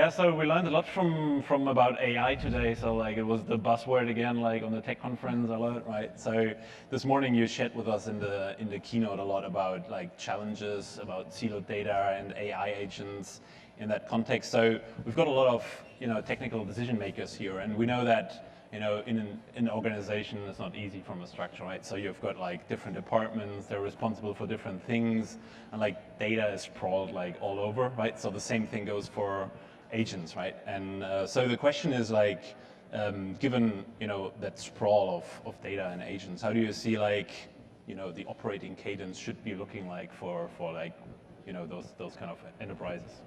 Yeah, so we learned a lot from about AI today. So like it was the buzzword again, like on the tech conference a lot, right? So this morning you shared with us in the keynote a lot about like challenges about siloed data and AI agents in that context. So we've got a lot of technical decision makers here, and we know that in an organization it's not easy from a structure, right? So you've got like different departments, they're responsible for different things, and like data is sprawled like all over, right? So the same thing goes for agents, right? And so the question is like, given that sprawl of data and agents, how do you see like the operating cadence should be looking like for like those kind of enterprises?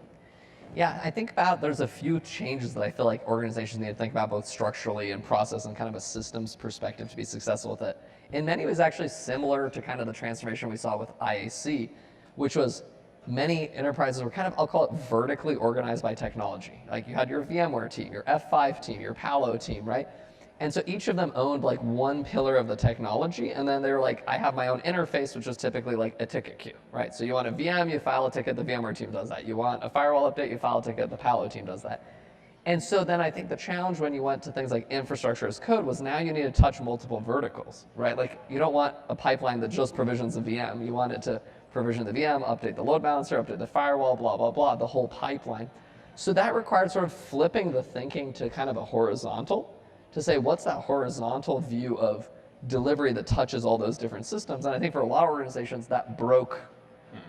Yeah, I think there's a few changes that I feel like organizations need to think about both structurally and process and kind of a systems perspective to be successful with it. In many ways, actually similar to kind of the transformation we saw with IAC, which was many enterprises were kind of, I'll call it vertically organized by technology. Like you had your VMware team, your F5 team, your Palo team, right? And so each of them owned like one pillar of the technology, and then they were like, I have my own interface, which is typically like a ticket queue, right? So you want a VM, you file a ticket, the VMware team does that. You want a firewall update, you file a ticket, the Palo team does that. And so then I think the challenge when you went to things like infrastructure as code was now you need to touch multiple verticals, right? Like you don't want a pipeline that just provisions a VM. You want it to provision the VM, update the load balancer, update the firewall, blah, blah, blah, the whole pipeline. So that required sort of flipping the thinking to kind of a horizontal, to say what's that horizontal view of delivery that touches all those different systems. And I think for a lot of organizations that broke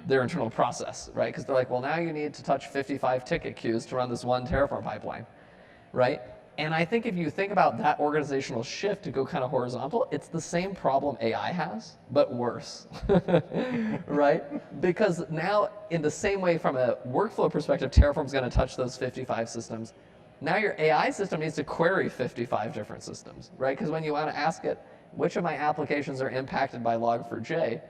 their internal process, right? Because they're like, well, now you need to touch 55 ticket queues to run this one Terraform pipeline, right? And I think if you think about that organizational shift to go kind of horizontal, it's the same problem AI has, but worse, right? Because now in the same way from a workflow perspective, Terraform's gonna touch those 55 systems. Now your AI system needs to query 55 different systems, right? Because when you want to ask it, which of my applications are impacted by Log4j?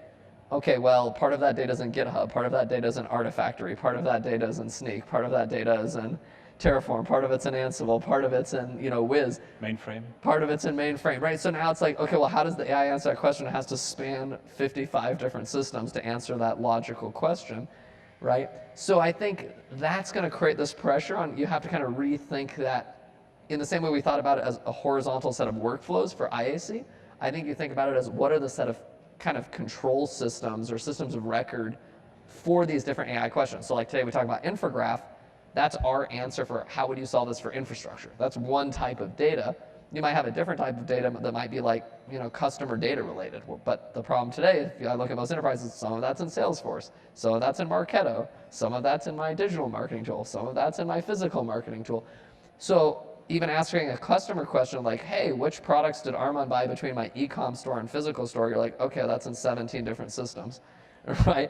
Okay, well, part of that data is in GitHub, part of that data is in Artifactory, part of that data is in Sneak, part of that data is in Terraform, part of it's in Ansible, part of it's in Wiz. Mainframe. Part of it's in mainframe, right? So now it's like, okay, well, how does the AI answer that question? It has to span 55 different systems to answer that logical question, right? So I think that's going to create this pressure on, you have to kind of rethink that in the same way we thought about it as a horizontal set of workflows for IAC. I think you think about it as what are the set of kind of control systems or systems of record for these different AI questions. So like today we talk about infograph, that's our answer for how would you solve this for infrastructure. That's one type of data. You might have a different type of data that might be like, customer data related. But the problem today, if I look at most enterprises, some of that's in Salesforce, some of that's in Marketo, some of that's in my digital marketing tool, some of that's in my physical marketing tool. So even asking a customer question like, hey, which products did Armon buy between my e-com store and physical store? You're like, okay, that's in 17 different systems, right?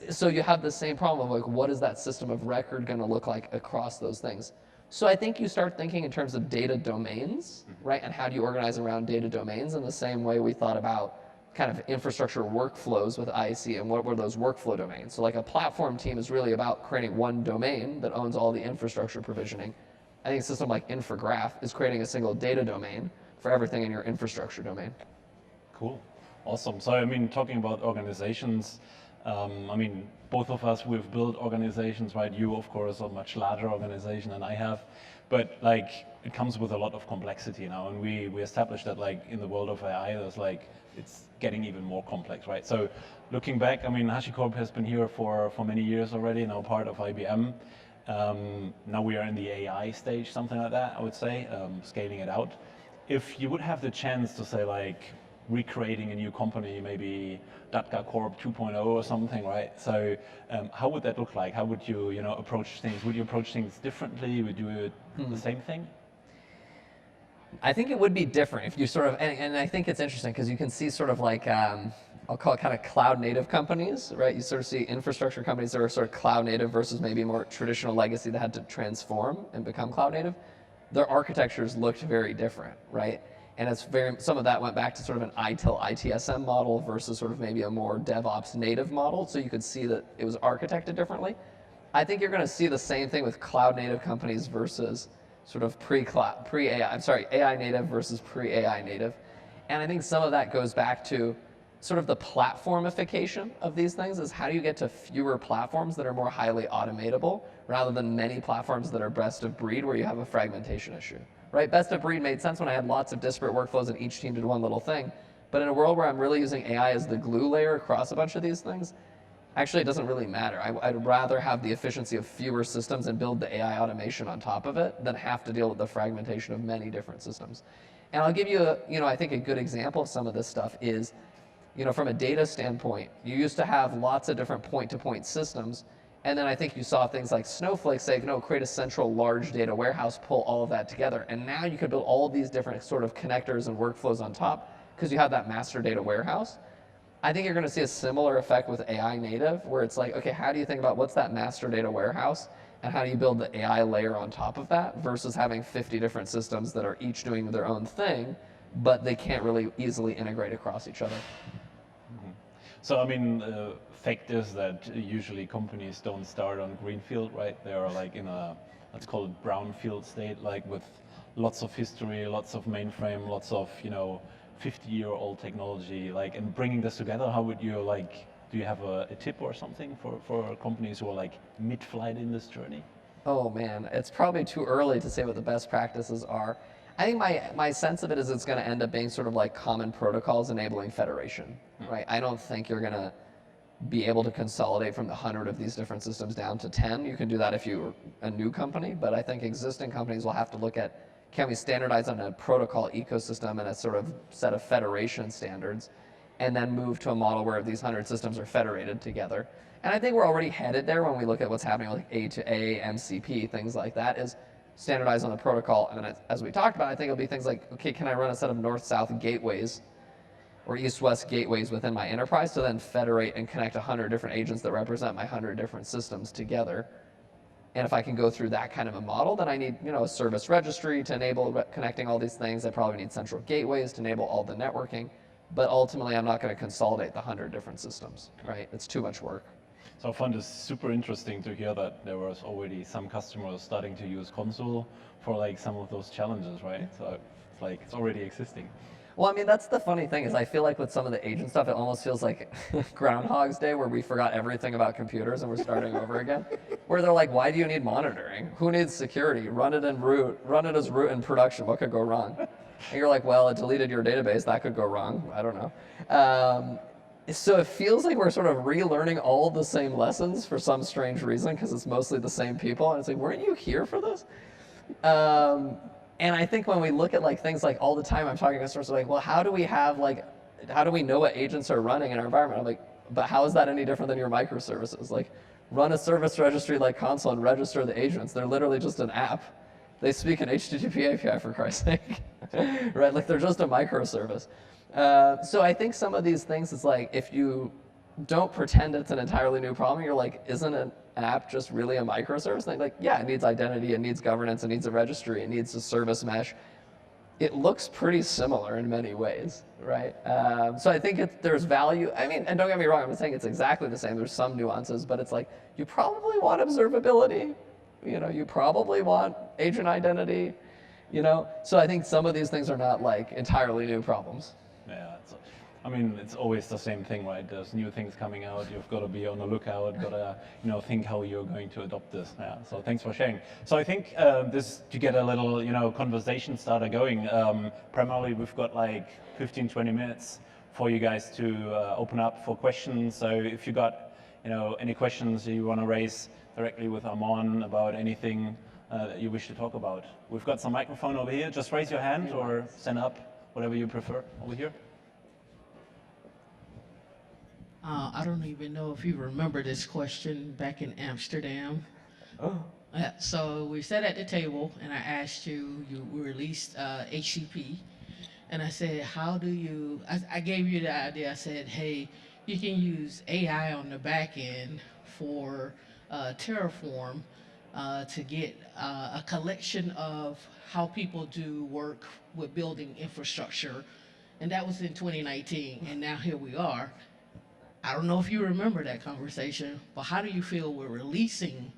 So you have the same problem of like, what is that system of record going to look like across those things? So I think you start thinking in terms of data domains, right? And how do you organize around data domains in the same way we thought about kind of infrastructure workflows with IAC and what were those workflow domains? So like a platform team is really about creating one domain that owns all the infrastructure provisioning. I think a system like Infograph is creating a single data domain for everything in your infrastructure domain. Cool, awesome. So I mean, talking about organizations, I mean, both of us, we've built organizations, right? You, of course, are a much larger organization than I have, but like, it comes with a lot of complexity now, and we established that like in the world of AI, there's like, it's getting even more complex, right? So looking back, I mean, HashiCorp has been here for many years already, now part of IBM. Now we are in the AI stage, something like that, I would say, scaling it out. If you would have the chance to say like, recreating a new company, maybe Dadgar Corp 2.0 or something, right? So how would that look like? How would you, approach things? Would you approach things differently? Would you do the same thing? I think it would be different if you sort of, and I think it's interesting because you can see sort of like, I'll call it kind of cloud native companies, right? You sort of see infrastructure companies that are sort of cloud native versus maybe more traditional legacy that had to transform and become cloud native. Their architectures looked very different, right? And it's some of that went back to sort of an ITIL ITSM model versus sort of maybe a more DevOps native model. So you could see that it was architected differently. I think you're going to see the same thing with cloud native companies versus sort of AI native versus pre-AI native. And I think some of that goes back to sort of the platformification of these things is how do you get to fewer platforms that are more highly automatable rather than many platforms that are best of breed where you have a fragmentation issue, right? Best of breed made sense when I had lots of disparate workflows and each team did one little thing. But in a world where I'm really using AI as the glue layer across a bunch of these things, actually it doesn't really matter. I'd rather have the efficiency of fewer systems and build the AI automation on top of it than have to deal with the fragmentation of many different systems. And I'll give you, I think a good example of some of this stuff is, from a data standpoint, you used to have lots of different point-to-point systems, and then I think you saw things like Snowflake say, no, create a central large data warehouse, pull all of that together, and now you could build all of these different sort of connectors and workflows on top because you have that master data warehouse. I think you're going to see a similar effect with AI native, where it's like, okay, how do you think about what's that master data warehouse, and how do you build the AI layer on top of that versus having 50 different systems that are each doing their own thing, but they can't really easily integrate across each other. So, I mean, fact is that usually companies don't start on greenfield, right? They are like in a, let's call it brownfield state, like with lots of history, lots of mainframe, lots of, 50-year-old technology, like, and bringing this together, how would you, like, do you have a tip or something for companies who are like mid-flight in this journey? Oh man, it's probably too early to say what the best practices are. I think my sense of it is it's going to end up being sort of like common protocols enabling federation, right? I don't think you're going to be able to consolidate from the 100 of these different systems down to 10. You can do that if you're a new company, but I think existing companies will have to look at, can we standardize on a protocol ecosystem and a sort of set of federation standards, and then move to a model where these 100 systems are federated together. And I think we're already headed there when we look at what's happening with A2A, MCP, things like that, is standardize on the protocol. And then as we talked about, I think it'll be things like, okay, can I run a set of north-south gateways or east-west gateways within my enterprise to then federate and connect 100 different agents that represent my 100 different systems together? And if I can go through that kind of a model, then I need, a service registry to enable connecting all these things. I probably need central gateways to enable all the networking. But ultimately, I'm not going to consolidate the 100 different systems, right? It's too much work. So I found it super interesting to hear that there was already some customers starting to use Console for like some of those challenges, right? So it's like it's already existing. Well, I mean, that's the funny thing is I feel like with some of the agent stuff, it almost feels like Groundhog's Day where we forgot everything about computers and we're starting over again. Where they're like, why do you need monitoring? Who needs security? Run it in root. Run it as root in production. What could go wrong? And you're like, well, it deleted your database. That could go wrong. I don't know. So it feels like we're sort of relearning all the same lessons for some strange reason because it's mostly the same people. And it's like, weren't you here for this? And I think when we look at like things like all the time, I'm talking to customers like, well, how do we know what agents are running in our environment? I'm like, but how is that any different than your microservices? Like, run a service registry like Console and register the agents. They're literally just an app. They speak an HTTP API for Christ's sake, right? Like they're just a microservice. So I think some of these things is like, if you don't pretend it's an entirely new problem, you're like, isn't an app just really a microservice? And like, yeah, it needs identity, it needs governance, it needs a registry, it needs a service mesh. It looks pretty similar in many ways, right? So I think there's value. I mean, and don't get me wrong, I'm not saying it's exactly the same. There's some nuances, but it's like, you probably want observability. You probably want agent identity, So I think some of these things are not like entirely new problems. Yeah, it's always the same thing, right? There's new things coming out. You've got to be on the lookout. Got to, think how you're going to adopt this. Yeah. So thanks for sharing. So I think this to get a little, conversation starter going. Primarily, we've got like 15, 20 minutes for you guys to open up for questions. So if you got, any questions you want to raise directly with Armon about anything that you wish to talk about. We've got some microphone over here. Just raise your hand or stand up, whatever you prefer. Over here. I don't even know if you remember this question back in Amsterdam. Oh. So we sat at the table and I asked you released HCP. And I said, I gave you the idea. I said, hey, you can use AI on the back end for Terraform to get a collection of how people do work with building infrastructure. And that was in 2019, and now here we are. I don't know if you remember that conversation, but how do you feel we're releasing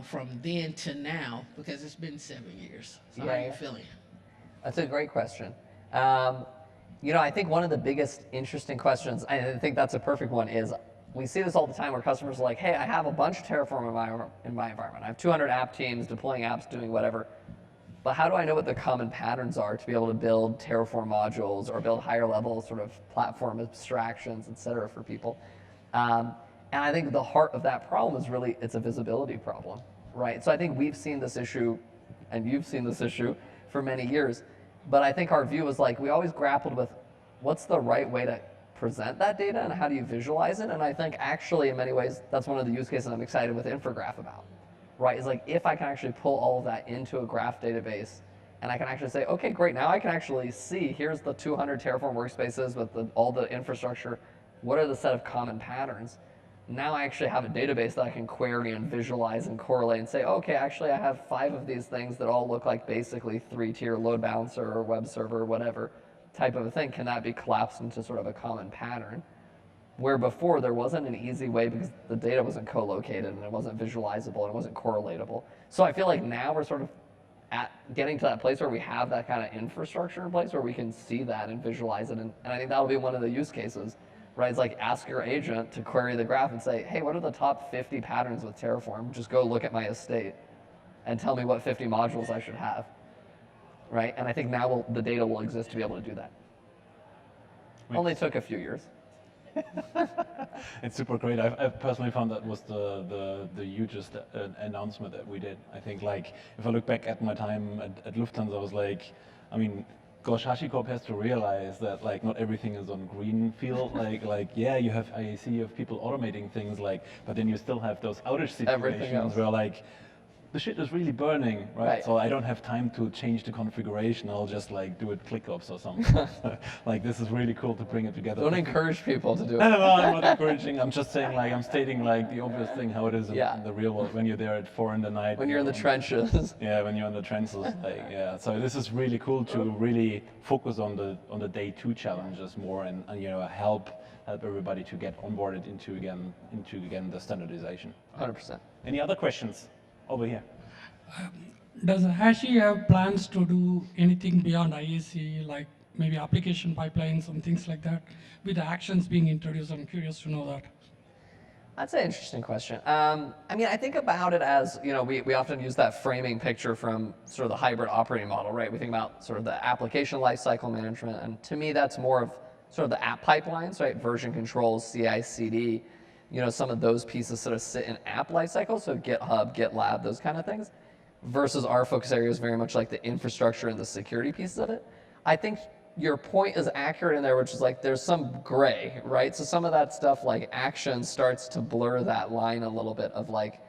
from then to now? Because it's been 7 years. So how are you feeling? That's a great question. I think one of the biggest interesting questions, I think that's a perfect one, is we see this all the time where customers are like, hey, I have a bunch of Terraform in my environment. I have 200 app teams deploying apps, doing whatever. But how do I know what the common patterns are to be able to build Terraform modules or build higher level sort of platform abstractions, et cetera, for people? And I think the heart of that problem is really, it's a visibility problem, right? So I think we've seen this issue, and you've seen this issue for many years. But I think our view was like, we always grappled with what's the right way to present that data and how do you visualize it? And I think actually in many ways, that's one of the use cases I'm excited with Infograph about, right? Is like if I can actually pull all of that into a graph database and I can actually say, okay, great, now I can actually see, here's the 200 Terraform workspaces with all the infrastructure. What are the set of common patterns? Now I actually have a database that I can query and visualize and correlate and say, okay, actually I have 5 of these things that all look like basically 3-tier load balancer or web server or whatever type of a thing. Can that be collapsed into sort of a common pattern? Where before there wasn't an easy way because the data wasn't co-located and it wasn't visualizable and it wasn't correlatable. So I feel like now we're sort of at getting to that place where we have that kind of infrastructure in place where we can see that and visualize it. And I think that'll be one of the use cases, right? It's like ask your agent to query the graph and say, hey, what are the top 50 patterns with Terraform? Just go look at my estate and tell me what 50 modules I should have, right? And I think now the data will exist to be able to do that. Only took a few years. It's super great. I've personally found that was the hugest announcement that we did. I think like if I look back at my time at Lufthansa, I was like, I mean, gosh, HashiCorp has to realize that like not everything is on green field. like yeah, you have IAC, you have people automating things but then you still have those outage situations where like the shit is really burning, right? So I don't have time to change the configuration. I'll just like do it ClickOps or something. Like this is really cool to bring it together. Don't encourage people to do it. No, I'm not encouraging. I'm just saying I'm stating like the obvious thing how it is in the real world when you're there at 4 in the night. When you're in the trenches. Yeah, when you're in the trenches. So this is really cool to really focus on the day 2 challenges more and help everybody to get onboarded into again the standardization. 100%. Any other questions? Over here. Does Hashi have plans to do anything beyond IAC, like maybe application pipelines and things like that, with the actions being introduced? I'm curious to know that. That's an interesting question. I mean, I think about it as, we often use that framing picture from sort of the hybrid operating model, right? We think about sort of the application lifecycle management, and to me, that's more of sort of the app pipelines, right? Version controls, CI/CD. Some of those pieces sort of sit in app lifecycle, so GitHub, GitLab, those kind of things, versus our focus area is very much like the infrastructure and the security pieces of it. I think your point is accurate in there, which is like there's some gray, right? So some of that stuff like action starts to blur that line a little bit of like,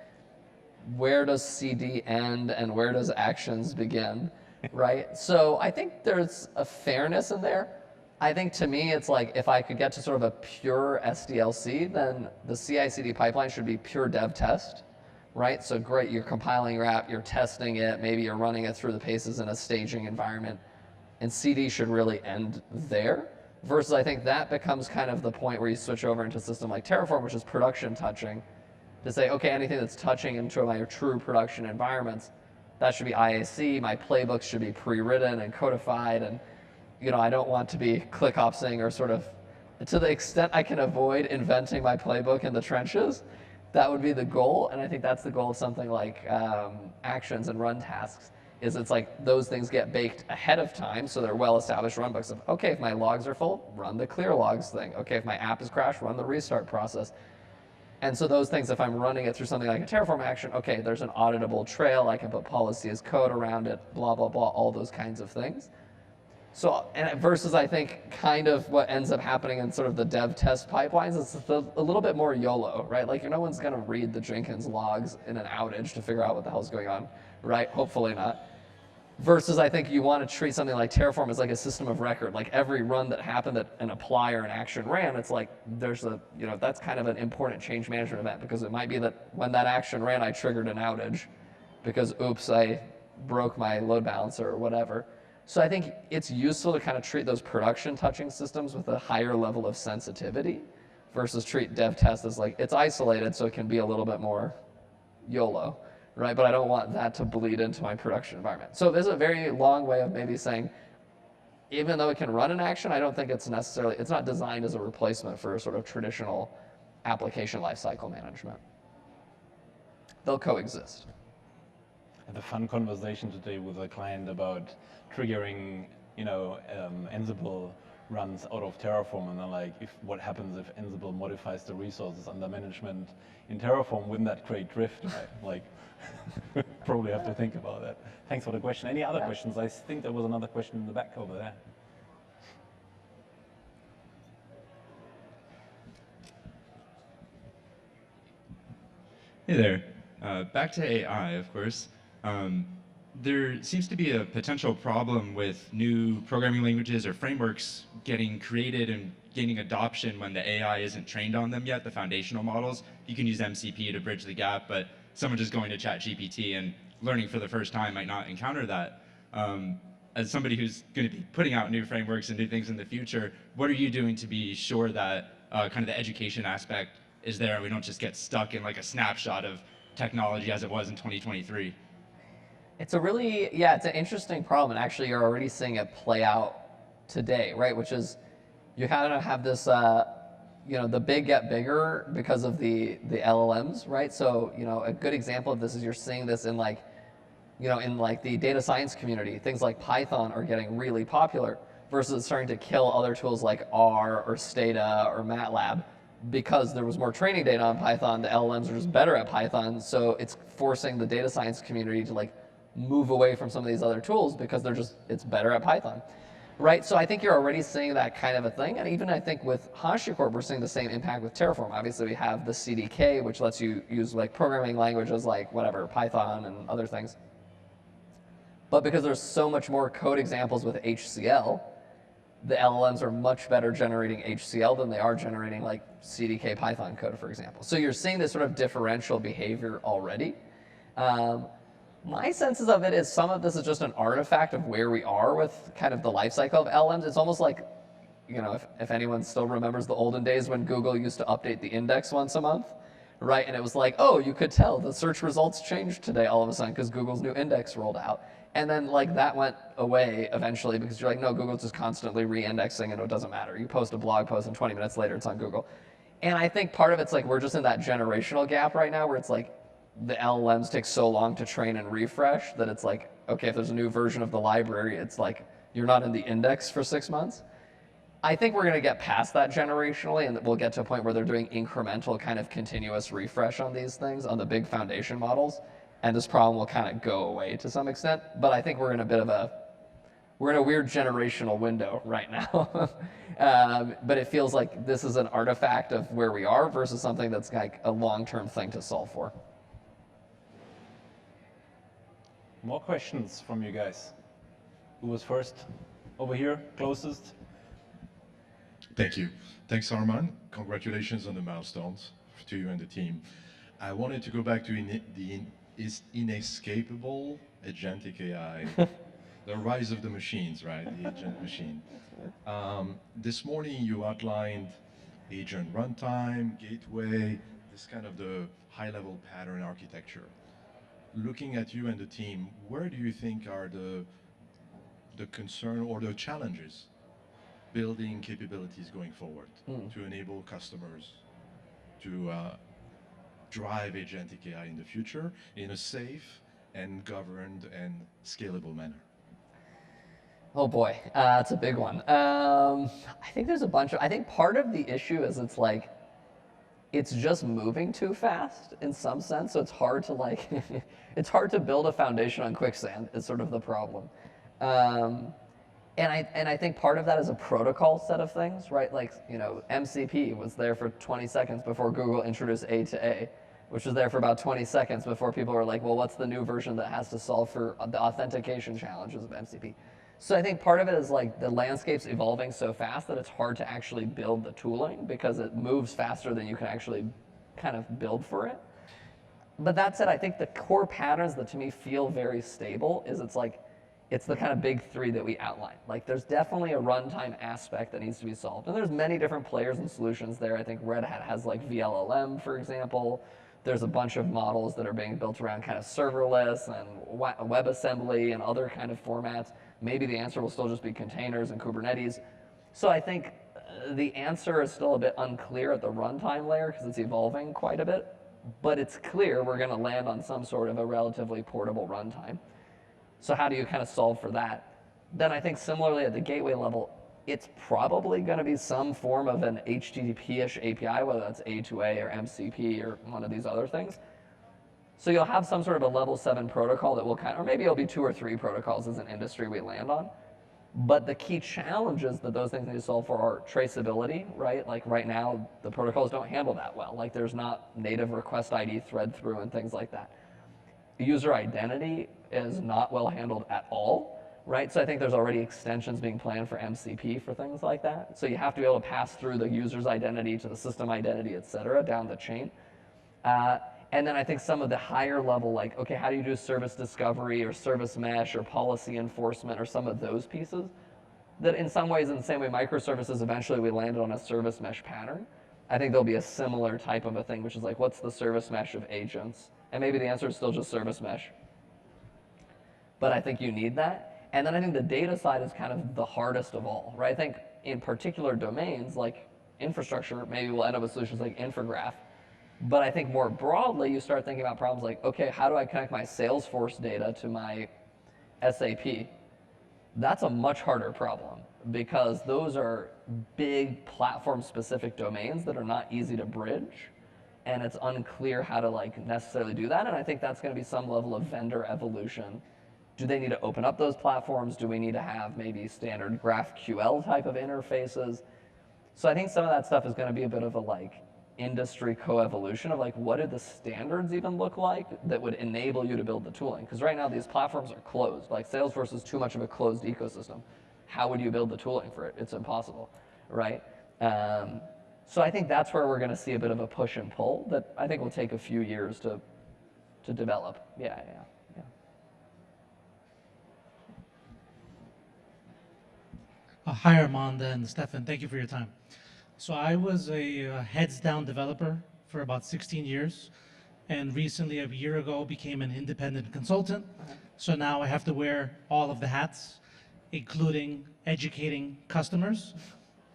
where does CD end and where does actions begin, right? So I think there's a fairness in there. I think to me, it's like if I could get to sort of a pure SDLC, then the CI/CD pipeline should be pure dev test, right? So great, you're compiling your app, you're testing it, maybe you're running it through the paces in a staging environment, and CD should really end there. Versus I think that becomes kind of the point where you switch over into a system like Terraform, which is production touching, to say, okay, anything that's touching into my true production environments, that should be IAC, my playbooks should be pre-written and codified, and I don't want to be ClickOpsing or sort of, to the extent I can avoid inventing my playbook in the trenches, that would be the goal. And I think that's the goal of something like actions and run tasks, is it's like those things get baked ahead of time, so they're well-established runbooks of, okay, if my logs are full, run the clear logs thing. Okay, if my app is crashed, run the restart process. And so those things, if I'm running it through something like a Terraform action, okay, there's an auditable trail, I can put policy as code around it, blah, blah, blah, all those kinds of things. So, and versus I think kind of what ends up happening in sort of the dev test pipelines, it's a little bit more YOLO, right? Like no one's gonna read the Jenkins logs in an outage to figure out what the hell's going on, right? Hopefully not. Versus I think you wanna treat something like Terraform as like a system of record. Like every run that happened that an apply or an action ran, it's like there's that's kind of an important change management event, because it might be that when that action ran, I triggered an outage because oops, I broke my load balancer or whatever. So I think it's useful to kind of treat those production touching systems with a higher level of sensitivity versus treat dev test as like, it's isolated so it can be a little bit more YOLO, right? But I don't want that to bleed into my production environment. So there's a very long way of maybe saying, even though it can run an action, I don't think it's necessarily, it's not designed as a replacement for sort of traditional application lifecycle management. They'll coexist. I had a fun conversation today with a client about triggering, Ansible runs out of Terraform, and they're like, what happens if Ansible modifies the resources under management in Terraform? Wouldn't that create drift? Right? Like, probably have to think about that. Thanks for the question. Any other questions? I think there was another question in the back over there. Hey there. Back to AI, of course. There seems to be a potential problem with new programming languages or frameworks getting created and gaining adoption when the AI isn't trained on them yet, the foundational models. You can use MCP to bridge the gap, but someone just going to ChatGPT and learning for the first time might not encounter that. As somebody who's going to be putting out new frameworks and new things in the future, what are you doing to be sure that kind of the education aspect is there and we don't just get stuck in like a snapshot of technology as it was in 2023? It's it's an interesting problem, and actually you're already seeing it play out today, right? Which is, you kind of have this, the big get bigger because of the LLMs, right? So, a good example of this is you're seeing this in the data science community. Things like Python are getting really popular versus starting to kill other tools like R or Stata or MATLAB. Because there was more training data on Python, the LLMs are just better at Python, so it's forcing the data science community to move away from some of these other tools because it's better at Python, right? So I think you're already seeing that kind of a thing, and even I think with HashiCorp, we're seeing the same impact with Terraform. Obviously, we have the CDK, which lets you use programming languages like Python and other things. But because there's so much more code examples with HCL, the LLMs are much better generating HCL than they are generating CDK Python code, for example. So you're seeing this sort of differential behavior already. My senses of it is some of this is just an artifact of where we are with kind of the life cycle of LLMs. It's almost like, if anyone still remembers the olden days when Google used to update the index once a month, right? And it was like, oh, you could tell the search results changed today all of a sudden because Google's new index rolled out. And then that went away eventually because you're like, no, Google's just constantly re-indexing and it doesn't matter. You post a blog post and 20 minutes later it's on Google. And I think part of it's we're just in that generational gap right now where it's the LLMs take so long to train and refresh that it's okay, if there's a new version of the library, it's you're not in the index for 6 months. I think we're going to get past that generationally, and we'll get to a point where they're doing incremental kind of continuous refresh on these things, on the big foundation models, and this problem will kind of go away to some extent. But I think we're in a weird generational window right now. But it feels like this is an artifact of where we are versus something that's a long-term thing to solve for. More questions from you guys. Who was first? Over here, closest. Thank you. Thanks, Armon. Congratulations on the milestones to you and the team. I wanted to go back to the inescapable agentic AI, the rise of the machines, right? The agent machine. This morning you outlined agent runtime, gateway, this kind of the high-level pattern architecture. Looking at you and the team, where do you think are the concern or the challenges building capabilities going forward to enable customers to drive agentic AI in the future in a safe and governed and scalable manner? Oh boy, that's a big one. I think there's a bunch of, I think part of the issue is it's just moving too fast in some sense, so it's hard to it's hard to build a foundation on quicksand is sort of the problem. And I think part of that is a protocol set of things, right? MCP was there for 20 seconds before Google introduced A to A, which was there for about 20 seconds before people were like, well, what's the new version that has to solve for the authentication challenges of MCP? So I think part of it is the landscape's evolving so fast that it's hard to actually build the tooling because it moves faster than you can actually kind of build for it. But that said, I think the core patterns that to me feel very stable is it's the kind of big three that we outlined. There's definitely a runtime aspect that needs to be solved. And there's many different players and solutions there. I think Red Hat has VLLM, for example. There's a bunch of models that are being built around kind of serverless and WebAssembly and other kind of formats. Maybe the answer will still just be containers and Kubernetes. So I think the answer is still a bit unclear at the runtime layer because it's evolving quite a bit, but it's clear we're going to land on some sort of a relatively portable runtime. So how do you kind of solve for that? Then I think similarly at the gateway level, it's probably going to be some form of an HTTP-ish API, whether that's A2A or MCP or one of these other things. So you'll have some sort of a level 7 protocol that will kind of, or maybe it'll be 2 or 3 protocols as an industry we land on. But the key challenges that those things need to solve for are traceability, right? Like right now, the protocols don't handle that well. Like there's not native request ID thread through and things like that. User identity is not well handled at all, right? So I think there's already extensions being planned for MCP for things like that. So you have to be able to pass through the user's identity to the system identity, et cetera, down the chain. And then I think some of the higher level, like, okay, how do you do service discovery or service mesh or policy enforcement or some of those pieces that in some ways, in the same way microservices, eventually we landed on a service mesh pattern. I think there'll be a similar type of a thing, which is like, what's the service mesh of agents? And maybe the answer is still just service mesh. But I think you need that. And then I think the data side is kind of the hardest of all, right? I think in particular domains like infrastructure, maybe we'll end up with solutions like Infograph. But I think more broadly, you start thinking about problems like, okay, how do I connect my Salesforce data to my SAP? That's a much harder problem because those are big platform-specific domains that are not easy to bridge, and it's unclear how to like necessarily do that. And I think that's going to be some level of vendor evolution. Do they need to open up those platforms? Do we need to have maybe standard GraphQL type of interfaces? So I think some of that stuff is going to be a bit of a like industry co-evolution of like, what do the standards even look like that would enable you to build the tooling? Because right now these platforms are closed. Like Salesforce is too much of a closed ecosystem. How would you build the tooling for it? It's impossible, right? So I think that's where we're going to see a bit of a push and pull that I think will take a few years to develop. Yeah. Hi, Armon and Steffen. Thank you for your time. So I was a heads-down developer for about 16 years, and recently, a year ago, became an independent consultant. So now I have to wear all of the hats, including educating customers.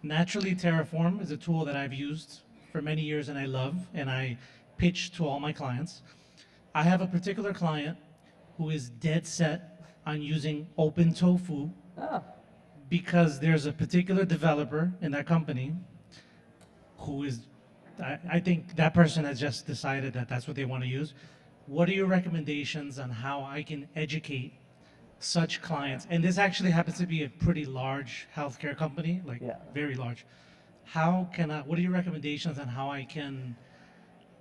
Naturally, Terraform is a tool that I've used for many years and I love, and I pitch to all my clients. I have a particular client who is dead set on using OpenTofu because there's a particular developer in that company who is, I think that person has just decided that that's what they want to use. What are your recommendations on how I can educate such clients? And this actually happens to be a pretty large healthcare company, like very large. How can I, what are your recommendations on how I can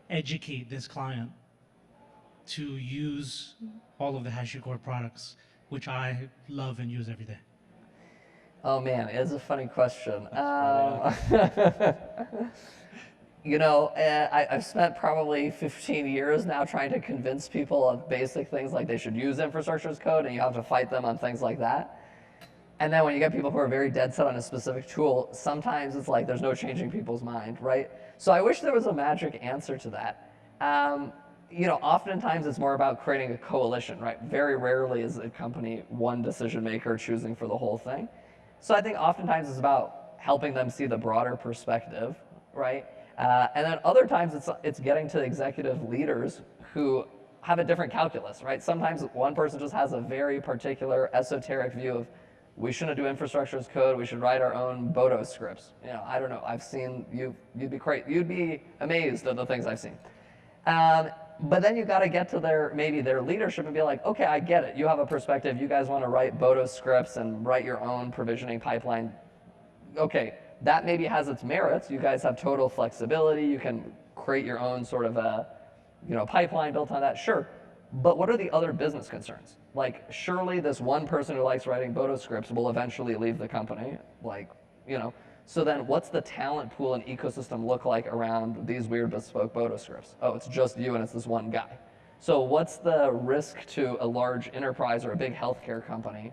educate this client to use all of the HashiCorp products, which I love and use every day? Oh man, it's a funny question. You know, I've spent probably 15 years now trying to convince people of basic things like they should use infrastructure as code, and you have to fight them on things like that. And then when you get people who are very dead set on a specific tool, sometimes it's like there's no changing people's mind, right? So I wish there was a magic answer to that. You know, oftentimes it's more about creating a coalition, right? Very rarely is a company one decision maker choosing for the whole thing. So I think oftentimes it's about helping them see the broader perspective, right? And then other times it's getting to executive leaders who have a different calculus, right? Sometimes one person just has a very particular esoteric view of we shouldn't do infrastructure as code, we should write our own Bodo scripts. You know, I don't know, I've seen, you'd be amazed at the things I've seen. But then you got to get to maybe their leadership and be like, okay, I get it. You have a perspective. You guys want to write Bodo scripts and write your own provisioning pipeline. Okay, that maybe has its merits. You guys have total flexibility. You can create your own sort of a, pipeline built on that. Sure, but what are the other business concerns? Like, surely this one person who likes writing Bodo scripts will eventually leave the company. Like, So then what's the talent pool and ecosystem look like around these weird bespoke Bodo scripts? Oh, it's just you and it's this one guy. So what's the risk to a large enterprise or a big healthcare company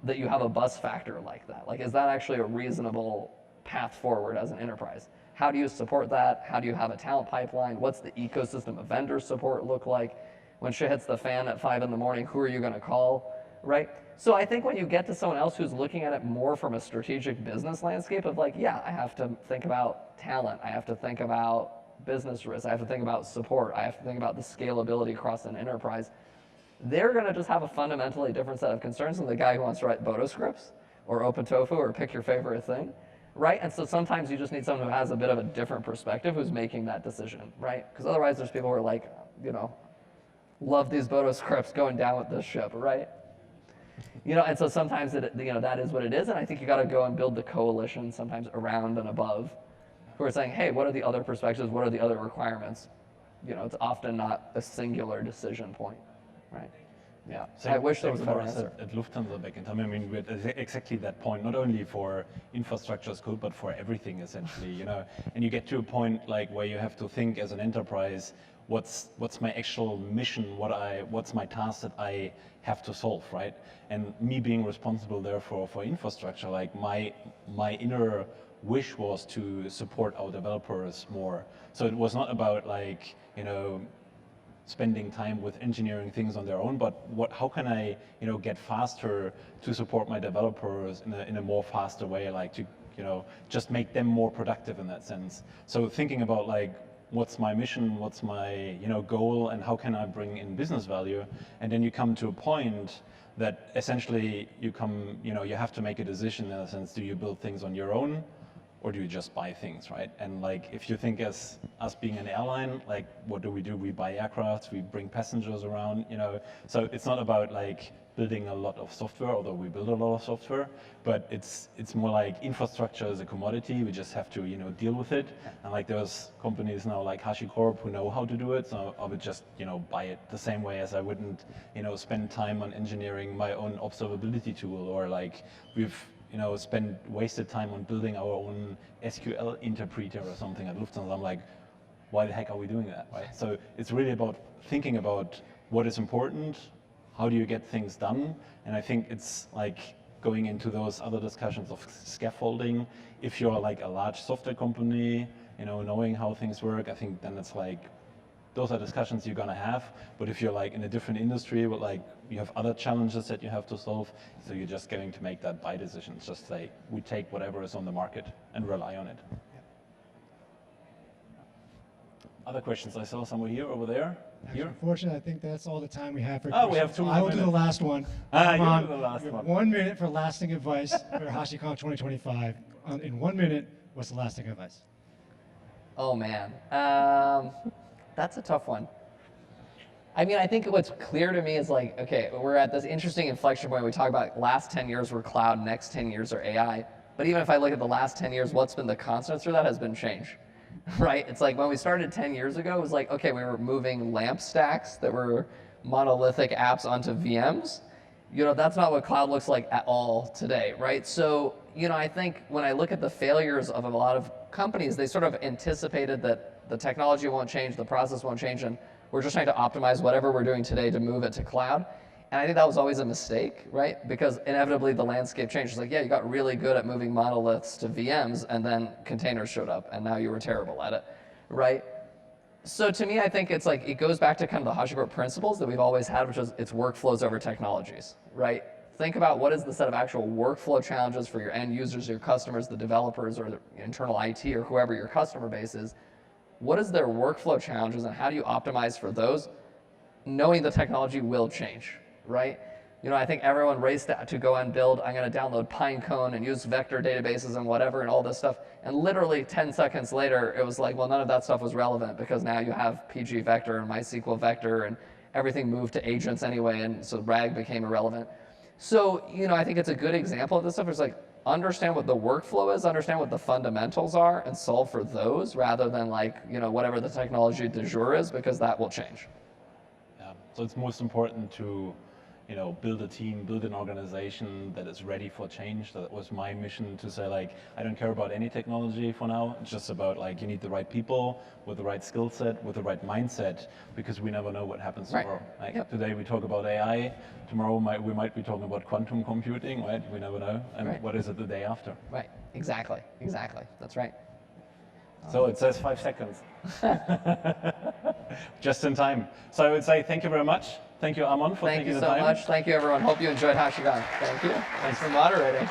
that you have a buzz factor like that? Like, is that actually a reasonable path forward as an enterprise? How do you support that? How do you have a talent pipeline? What's the ecosystem of vendor support look like? When shit hits the fan at 5 in the morning, who are you going to call, right? So I think when you get to someone else who's looking at it more from a strategic business landscape of like, yeah, I have to think about talent, I have to think about business risk, I have to think about support, I have to think about the scalability across an enterprise, they're going to just have a fundamentally different set of concerns than the guy who wants to write Bodo scripts or OpenTofu or pick your favorite thing, right? And so sometimes you just need someone who has a bit of a different perspective who's making that decision, right? Because otherwise there's people who are like, you know, love these Bodo scripts going down with this ship, right? You know, and so sometimes that is what it is, and I think you got to go and build the coalition sometimes around and above, who are saying, hey, what are the other perspectives? What are the other requirements? You know, it's often not a singular decision point, right? Yeah. I wish there was a better answer. At Lufthansa back in time, I mean, we're at exactly that point, not only for infrastructure as code, but for everything essentially, you know. And you get to a point like where you have to think as an enterprise, what's my actual mission, what's my task that I have to solve, right? And me being responsible there for infrastructure, like my inner wish was to support our developers more. So it was not about like, you know, spending time with engineering things on their own, but how can I, you know, get faster to support my developers in a more faster way, like to, you know, just make them more productive in that sense. So thinking about like, what's my mission, what's my, you know, goal, and how can I bring in business value? And then you come to a point that essentially you have to make a decision in a sense, do you build things on your own, or do you just buy things, right? And like, if you think as us being an airline, like, what do? We buy aircrafts, we bring passengers around, you know? So it's not about like building a lot of software, although we build a lot of software, but it's more like infrastructure is a commodity. We just have to, you know, deal with it. And like there's companies now like HashiCorp who know how to do it. So I would just, you know, buy it the same way as I wouldn't, you know, spend time on engineering my own observability tool, or like we've, you know, wasted time on building our own SQL interpreter or something at Lufthansa. I'm like, why the heck are we doing that, right? So it's really about thinking about what is important, how do you get things done? And I think it's like going into those other discussions of scaffolding. If you're like a large software company, you know, knowing how things work, I think then it's like, those are discussions you're gonna have. But if you're like in a different industry, with like you have other challenges that you have to solve, so you're just going to make that buy decision. It's just like, we take whatever is on the market and rely on it. Other questions? I saw somewhere here, over there. Here? Unfortunately, I think that's all the time we have for Oh, questions. we have 2 more I will do minutes. the last one. You do the last You have one. 1 minute for lasting advice for HashiCorp 2025. In 1 minute, what's the lasting advice? Oh man, that's a tough one. I mean, I think what's clear to me is like, okay, we're at this interesting inflection point. We talk about last 10 years were cloud, next 10 years are AI. But even if I look at the last 10 years, what's been the constant through that has been change, right? It's like when we started 10 years ago, it was like, okay, we were moving LAMP stacks that were monolithic apps onto VMs. You know, that's not what cloud looks like at all today, right? So, you know, I think when I look at the failures of a lot of companies, they sort of anticipated that the technology won't change, the process won't change, and we're just trying to optimize whatever we're doing today to move it to cloud. And I think that was always a mistake, right? Because inevitably the landscape changed. It's like, yeah, you got really good at moving monoliths to VMs, and then containers showed up, and now you were terrible at it, right? So to me, I think it's like, it goes back to kind of the HashiCorp principles that we've always had, which is it's workflows over technologies, right? Think about what is the set of actual workflow challenges for your end users, your customers, the developers, or the internal IT, or whoever your customer base is. What is their workflow challenges, and how do you optimize for those, knowing the technology will change, right? You know, I think everyone raced to go and build, I'm going to download Pinecone and use vector databases and whatever and all this stuff. And literally 10 seconds later, it was like, well, none of that stuff was relevant because now you have PG vector and MySQL vector and everything moved to agents anyway. And so RAG became irrelevant. So, you know, I think it's a good example of this stuff. It's like, understand what the workflow is, understand what the fundamentals are, and solve for those rather than like, you know, whatever the technology du jour is, because that will change. Yeah. So it's most important to, you know, build a team, build an organization that is ready for change. That was my mission, to say like, I don't care about any technology for now. It's just about like, you need the right people with the right skill set, with the right mindset, because we never know what happens tomorrow. Like today we talk about AI, tomorrow we might be talking about quantum computing, right? We never know. And what is it the day after? Right, exactly, that's right. So it says 5 seconds. Just in time. So I would say thank you very much. Thank you, Armon, for Thank taking you the so time. much. Thank you, everyone. Hope you enjoyed HashiCorp. Thank you. Thanks for moderating.